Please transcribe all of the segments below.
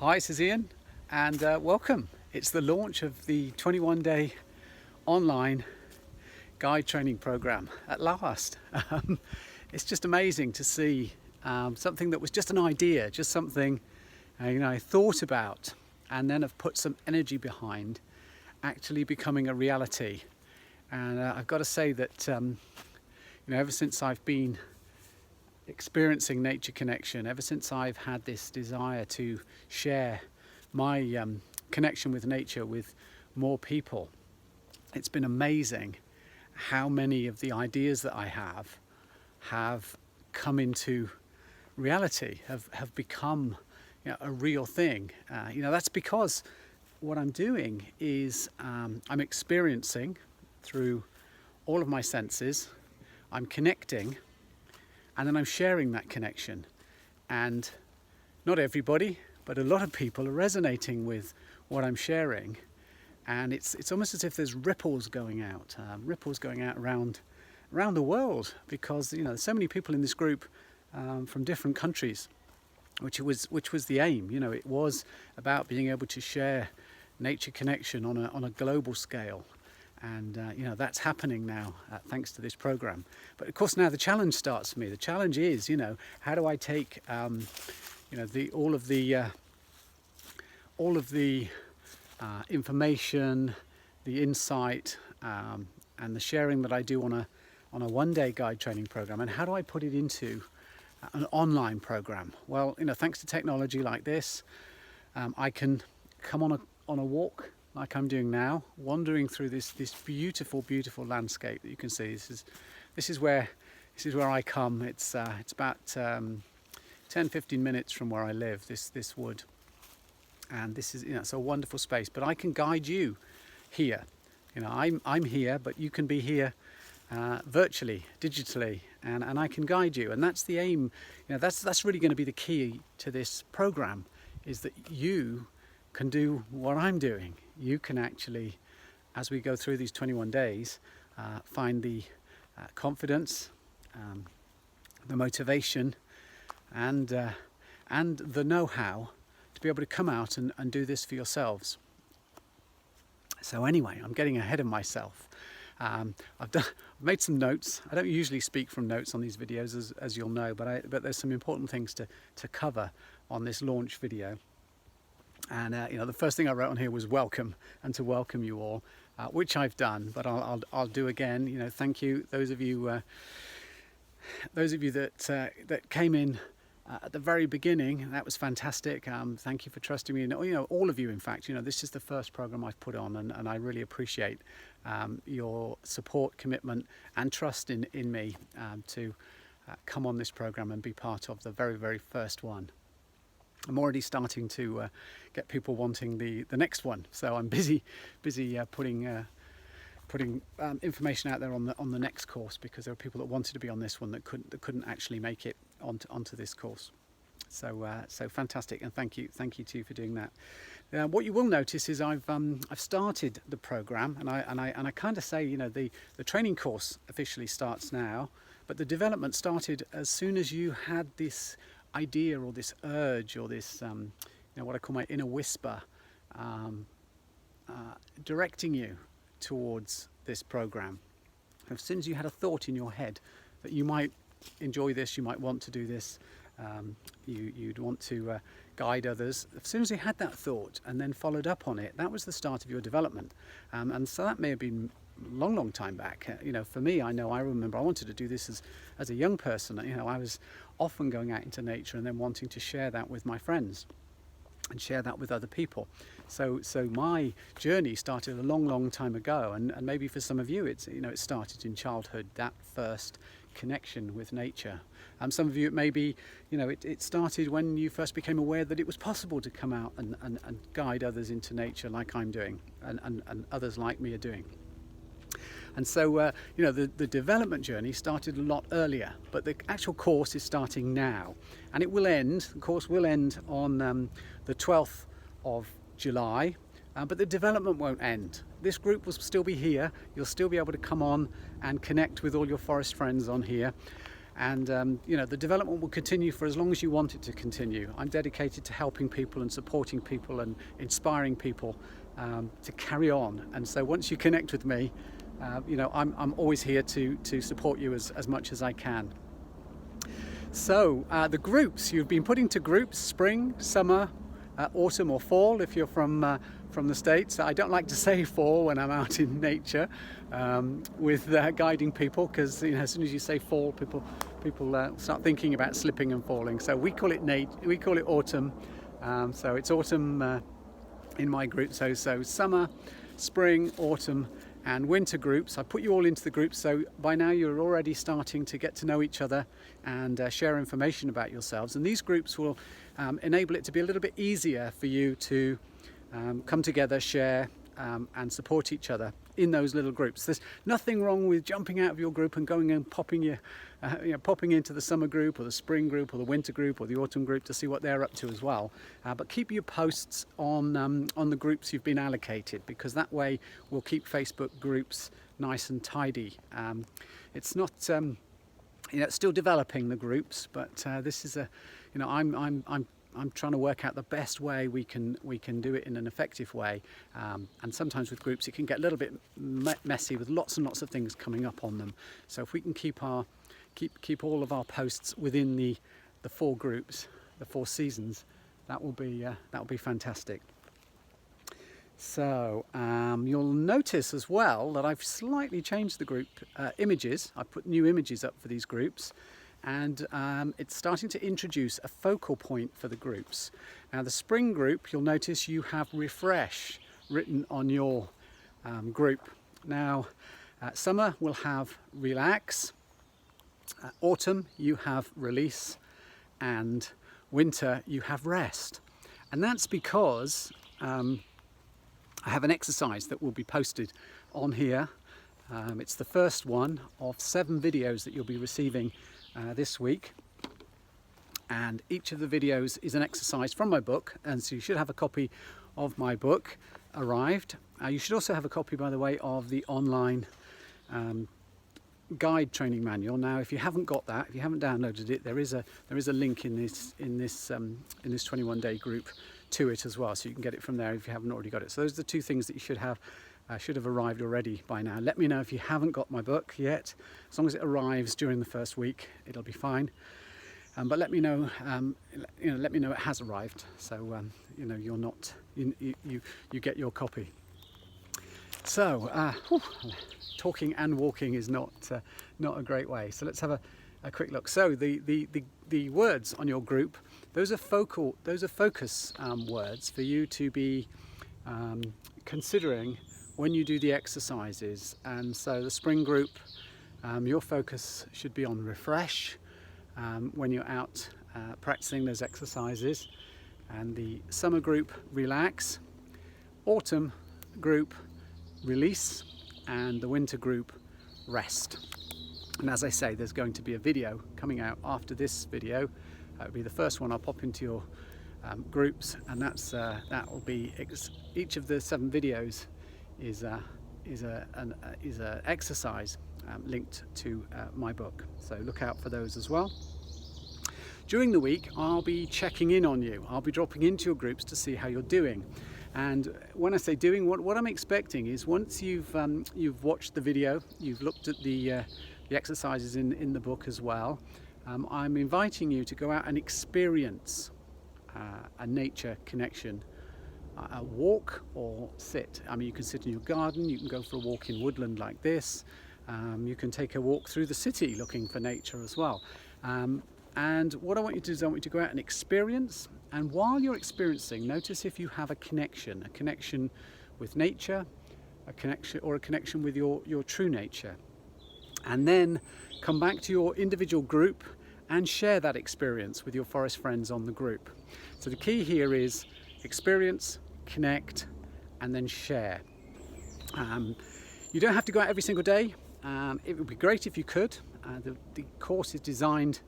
Hi, this is Ian, and welcome. It's the launch of the 21-day online guide training program at last. It's just amazing to see something that was just an idea, just something I thought about, and then have put some energy behind, actually becoming a reality. And I've got to say that ever since I've been experiencing nature connection, ever since I've had this desire to share my connection with nature with more people, it's been amazing how many of the ideas that I have come into reality, have become a real thing. That's because what I'm doing is I'm experiencing through all of my senses, I'm connecting, and then I'm sharing that connection. And not everybody, but a lot of people are resonating with what I'm sharing. And it's almost as if there's ripples going out around the world, because there's so many people in this group from different countries, which was the aim. It was about being able to share nature connection on a global scale. And that's happening now thanks to this program. But of course now the challenge starts for me. The challenge is, how do I take all of the information, the insight, and the sharing that I do on a one-day guide training program, and how do I put it into an online program? Well, thanks to technology like this, I can come on a walk like I'm doing now, wandering through this beautiful landscape that you can see. This is where I come. It's about 10-15 minutes from where I live, this wood, and this is it's a wonderful space. But I can guide you here. I'm here, but you can be here virtually, digitally, and I can guide you. And that's the aim. That's really going to be the key to this program, is that you can do what I'm doing. You can actually, as we go through these 21 days, find the confidence, the motivation, and the know-how to be able to come out and do this for yourselves. So anyway, I'm getting ahead of myself. I've made some notes. I don't usually speak from notes on these videos, as you'll know, but there's some important things to cover on this launch video. And the first thing I wrote on here was welcome, and to welcome you all, which I've done, but I'll do again. Thank you, those of you that came in at the very beginning. That was fantastic. Thank you for trusting me. And all of you, in fact. This is the first program I've put on, and I really appreciate your support, commitment, and trust in me to come on this program and be part of the very first one. I'm already starting to get people wanting the next one, so I'm busy putting information out there on the next course, because there are people that wanted to be on this one that couldn't actually make it onto this course. So fantastic, and thank you too for doing that. What you will notice is I've started the program, and I kind of say the training course officially starts now, but the development started as soon as you had this idea or this urge or this what I call my inner whisper directing you towards this program. As soon as you had a thought in your head that you might enjoy this, you might want to do this, you'd want to guide others, as soon as you had that thought and then followed up on it, that was the start of your development. And so that may have been long time back. For me, I remember I wanted to do this as a young person. I was often going out into nature and then wanting to share that with my friends and share that with other people. So my journey started a long time ago, and maybe for some of you it started in childhood, that first connection with nature. Some of you, it may be, it started when you first became aware that it was possible to come out and guide others into nature like I'm doing, and others like me are doing. And so, the development journey started a lot earlier, but the actual course is starting now. And the course will end on the 12th of July, but the development won't end. This group will still be here. You'll still be able to come on and connect with all your forest friends on here. And the development will continue for as long as you want it to continue. I'm dedicated to helping people and supporting people and inspiring people to carry on. And so once you connect with me, I'm always here to support you as much as I can. So the groups, you've been put into groups: spring, summer, autumn or fall if you're from the States. I don't like to say fall when I'm out in nature with guiding people, because as soon as you say fall, people start thinking about slipping and falling. So we call it autumn. So it's autumn in my group. So summer, spring, autumn and winter groups. I put you all into the groups, so by now you're already starting to get to know each other and share information about yourselves. And these groups will enable it to be a little bit easier for you to come together, share and support each other in those little groups. There's nothing wrong with jumping out of your group and going and popping into the summer group or the spring group or the winter group or the autumn group to see what they're up to as well. But keep your posts on the groups you've been allocated, because that way we'll keep Facebook groups nice and tidy. It's not it's still developing the groups, but this is I'm trying to work out the best way we can do it in an effective way, and sometimes with groups it can get a little bit messy with lots and lots of things coming up on them. So if we can keep all of our posts within the 4 groups, the 4 seasons, that will be fantastic. So you'll notice as well that I've slightly changed the group images. I've put new images up for these groups. And it's starting to introduce a focal point for the groups. Now the spring group, you'll notice you have refresh written on your group. Now summer will have relax, autumn you have release, and winter you have rest. And that's because I have an exercise that will be posted on here. It's the first one of 7 videos that you'll be receiving this week, and each of the videos is an exercise from my book, and so you should have a copy of my book arrived. You should also have a copy, by the way, of the online guide training manual. Now if you haven't got that, if you haven't downloaded it, there is a link in this 21-day group to it as well, so you can get it from there if you haven't already got it. So those are the 2 things that you should have arrived already by now. Let me know if you haven't got my book yet. As long as it arrives during the first week, it'll be fine. But let me know. Let me know it has arrived, so you're not you get your copy. So talking and walking is not a great way. So let's have a quick look. So the words on your group, those are focus words for you to be considering when you do the exercises. And so the spring group, your focus should be on refresh when you're out practicing those exercises, and the summer group, relax, autumn group, release, and the winter group, rest. And as I say, there's going to be a video coming out after this video. That will be the first one I'll pop into your groups, and that will be each of the 7 videos is an exercise linked to my book. So look out for those as well. During the week, I'll be checking in on you. I'll be dropping into your groups to see how you're doing. And when I say doing, what I'm expecting is once you've watched the video, you've looked at the exercises in the book as well, I'm inviting you to go out and experience a nature connection. A walk or sit. I mean, you can sit in your garden, you can go for a walk in woodland like this, you can take a walk through the city looking for nature as well. And what I want you to do is I want you to go out and experience, and while you're experiencing, notice if you have a connection with nature, a connection with your true nature. And then come back to your individual group and share that experience with your forest friends on the group. So the key here is experience, connect, and then share. You don't have to go out every single day. It would be great if you could. The course is designed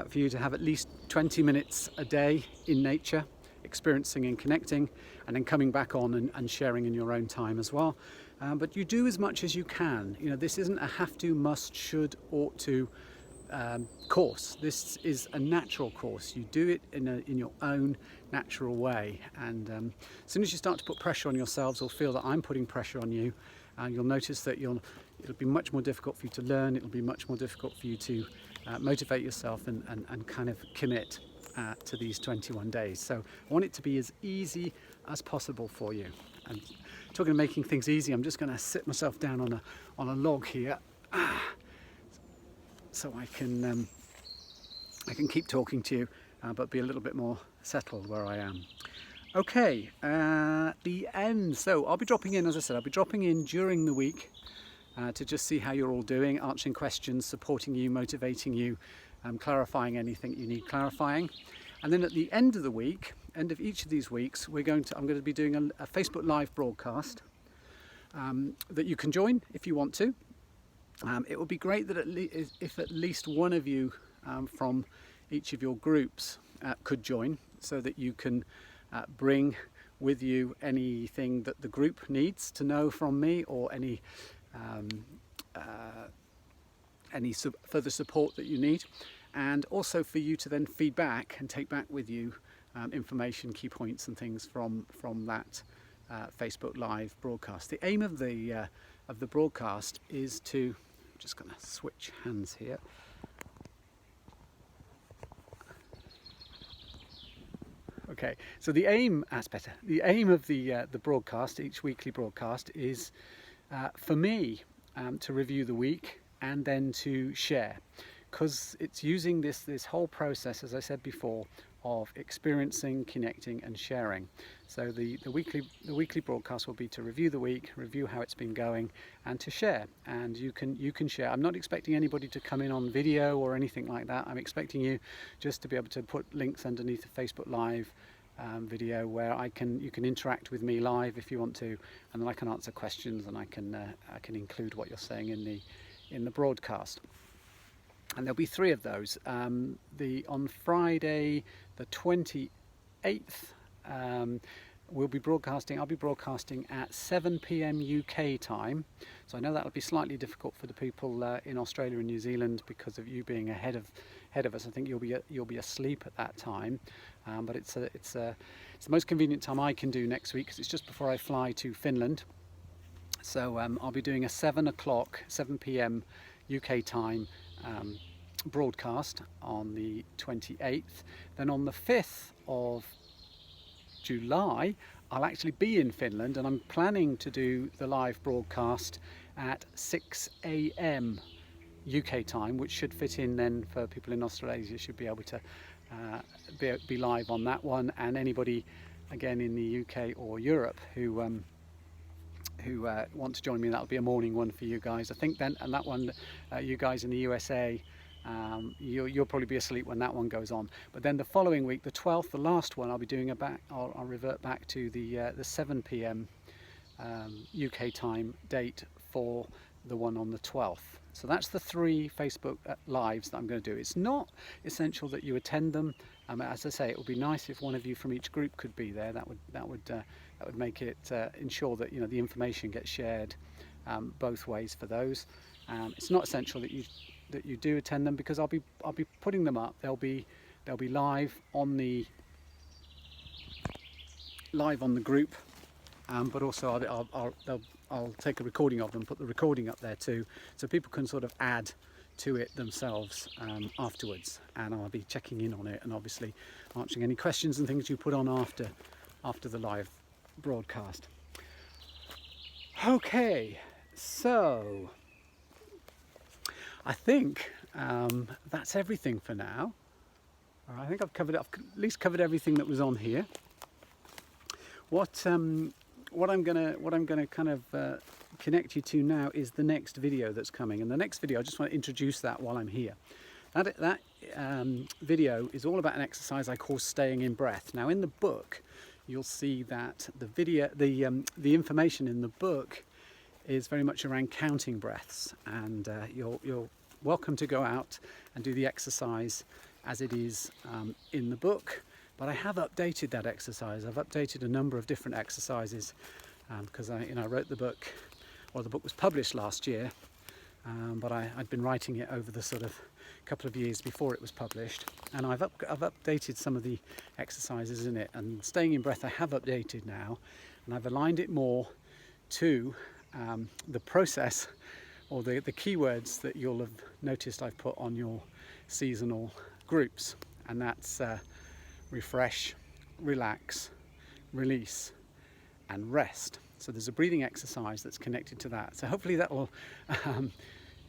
for you to have at least 20 minutes a day in nature, experiencing and connecting, and then coming back on and sharing in your own time as well. But you do as much as you can. This isn't a have to, must, should, ought to course. This is a natural course. You do it in your own natural way, and as soon as you start to put pressure on yourselves or feel that I'm putting pressure on you, you'll notice that it'll be much more difficult for you to learn. It'll be much more difficult for you to motivate yourself and kind of commit to these 21 days. So I want it to be as easy as possible for you. And talking of making things easy, I'm just going to sit myself down on a log here, so I can keep talking to you, but be a little bit more settled where I am. Okay, the end. So I'll be dropping in, as I said, I'll be dropping in during the week to just see how you're all doing, answering questions, supporting you, motivating you, clarifying anything you need clarifying. And then at the end of the week, end of each of these weeks, I'm going to be doing a Facebook Live broadcast that you can join if you want to. It would be great that if at least one of you from each of your groups could join, so that you can bring with you anything that the group needs to know from me, or any further support that you need, and also for you to then feed back and take back with you information, key points and things from that Facebook Live broadcast. The aim of the broadcast is to, I'm just going to switch hands here. Okay, so the aim, that's better. The aim of the broadcast, each weekly broadcast, is for me to review the week and then to share, because it's using this whole process, as I said before, of experiencing, connecting and sharing. So the weekly broadcast will be to review the week, review how it's been going, and to share. And you can share. I'm not expecting anybody to come in on video or anything like that. I'm expecting you just to be able to put links underneath the Facebook Live video where you can interact with me live if you want to, and then I can answer questions, and I can include what you're saying in the broadcast. And there'll be 3 of those. On Friday the 28th, I'll be broadcasting at 7 p.m. UK time. So I know that'll be slightly difficult for the people in Australia and New Zealand because of you being ahead of us. I think you'll be asleep at that time, but it's the most convenient time I can do next week, because it's just before I fly to Finland. So I'll be doing a 7 p.m. UK time broadcast on the 28th. Then on the 5th of July, I'll actually be in Finland, and I'm planning to do the live broadcast at 6 a.m. UK time, which should fit in then for people in Australasia. Should be able to be live on that one, and anybody again in the UK or Europe who want to join me, that'll be a morning one for you guys, I think. Then, and that one, you guys in the USA, you'll probably be asleep when that one goes on. But then the following week, the 12th, the last one, I'll be doing I'll revert back to the 7 p.m. UK time date for the one on the 12th. So that's the 3 Facebook lives that I'm going to do. It's not essential that you attend them. As I say, it would be nice if one of you from each group could be there. That would make it ensure that the information gets shared both ways for those. It's not essential that you do attend them, because I'll be putting them up. They'll be live on the group, but also I'll take a recording of them, put the recording up there too, so people can sort of add to it themselves afterwards, and I'll be checking in on it and obviously answering any questions and things you put on after the live broadcast. Okay, so I think that's everything for now. I think I've at least covered everything that was on here. What I'm gonna kind of connect you to now is the next video that's coming, and the next video, I just want to introduce that while I'm here. That video is all about an exercise I call staying in breath. Now in the book, you'll see that the information in the book is very much around counting breaths, and you're welcome to go out and do the exercise as it is in the book. But I have updated that exercise. I've updated a number of different exercises because I wrote the book, or the book was published last year, but I'd been writing it over the sort of couple of years before it was published, and I've updated some of the exercises in it, and staying in breath I have updated now, and I've aligned it more to the process or the keywords that you'll have noticed I've put on your seasonal groups, and that's refresh, relax, release and rest. So there's a breathing exercise that's connected to that. So hopefully that will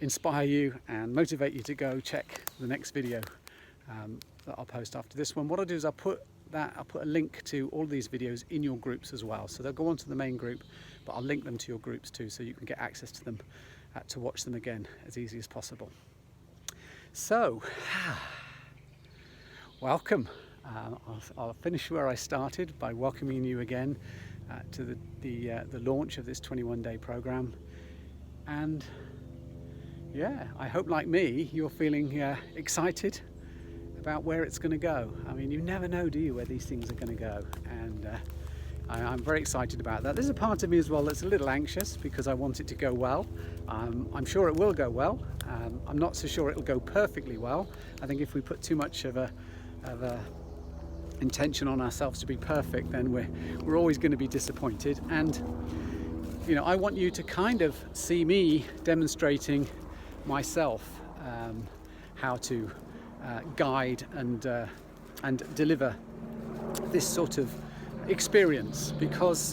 inspire you and motivate you to go check the next video that I'll post after this one. What I'll do is I'll put a link to all these videos in your groups as well. So they'll go onto the main group, but I'll link them to your groups too, so you can get access to them to watch them again as easy as possible. So, welcome. I'll finish where I started by welcoming you again to the launch of this 21-day program. And yeah, I hope, like me, you're feeling excited about where it's going to go. I mean, you never know, do you, where these things are going to go? And I'm very excited about that. There's a part of me as well that's a little anxious because I want it to go well. I'm sure it will go well. I'm not so sure it'll go perfectly well. I think if we put too much of a intention on ourselves to be perfect, then we're always going to be disappointed. And you know, I want you to kind of see me demonstrating myself how to guide and deliver this sort of experience, because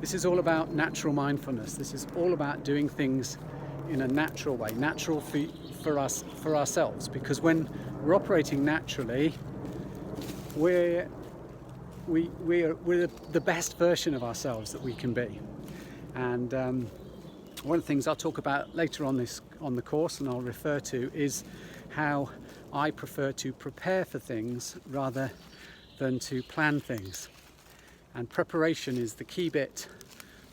this is all about natural mindfulness. This is all about doing things in a natural way, natural for ourselves, because when we're operating naturally, we're the best version of ourselves that we can be. And one of the things I'll talk about later on the course, and I'll refer to, is how I prefer to prepare for things rather than to plan things. And preparation is the key bit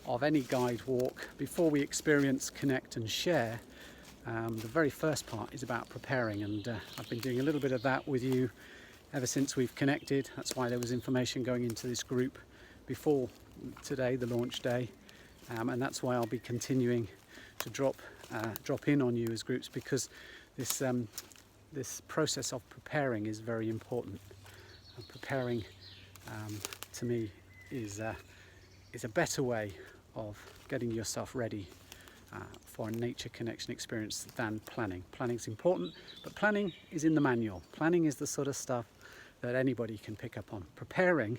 of any guide walk. Before we experience, connect and share, the very first part is about preparing, and I've been doing a little bit of that with you ever since we've connected. That's why there was information going into this group before today, the launch day, and that's why I'll be continuing to drop in on you as groups, because this process of preparing is very important. Preparing to me is a better way of getting yourself ready for a nature connection experience than planning. Planning's important, but planning is in the manual. Planning is the sort of stuff that anybody can pick up on. Preparing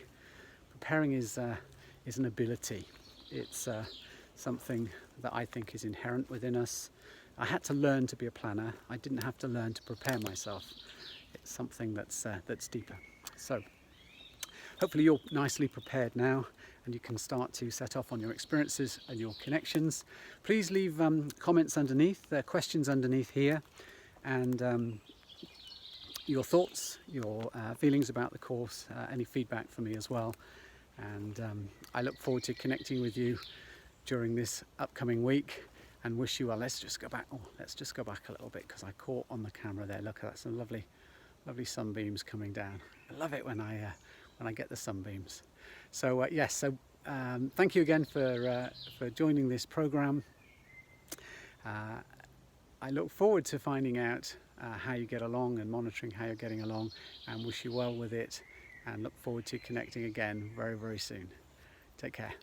is an ability. It's something that I think is inherent within us. I had to learn to be a planner. I didn't have to learn to prepare myself. It's something that's deeper. So hopefully you're nicely prepared now, and you can start to set off on your experiences and your connections. Please leave comments underneath, questions underneath here, and your thoughts, your feelings about the course, any feedback for me as well. And I look forward to connecting with you during this upcoming week, and wish you well. Let's just go back a little bit, because I caught on the camera there. Look at that, some lovely sunbeams coming down. I love it when I get the sunbeams. So yes, so thank you again for joining this program. I look forward to finding out how you get along and monitoring how you're getting along, and wish you well with it, and look forward to connecting again very, very soon. Take care.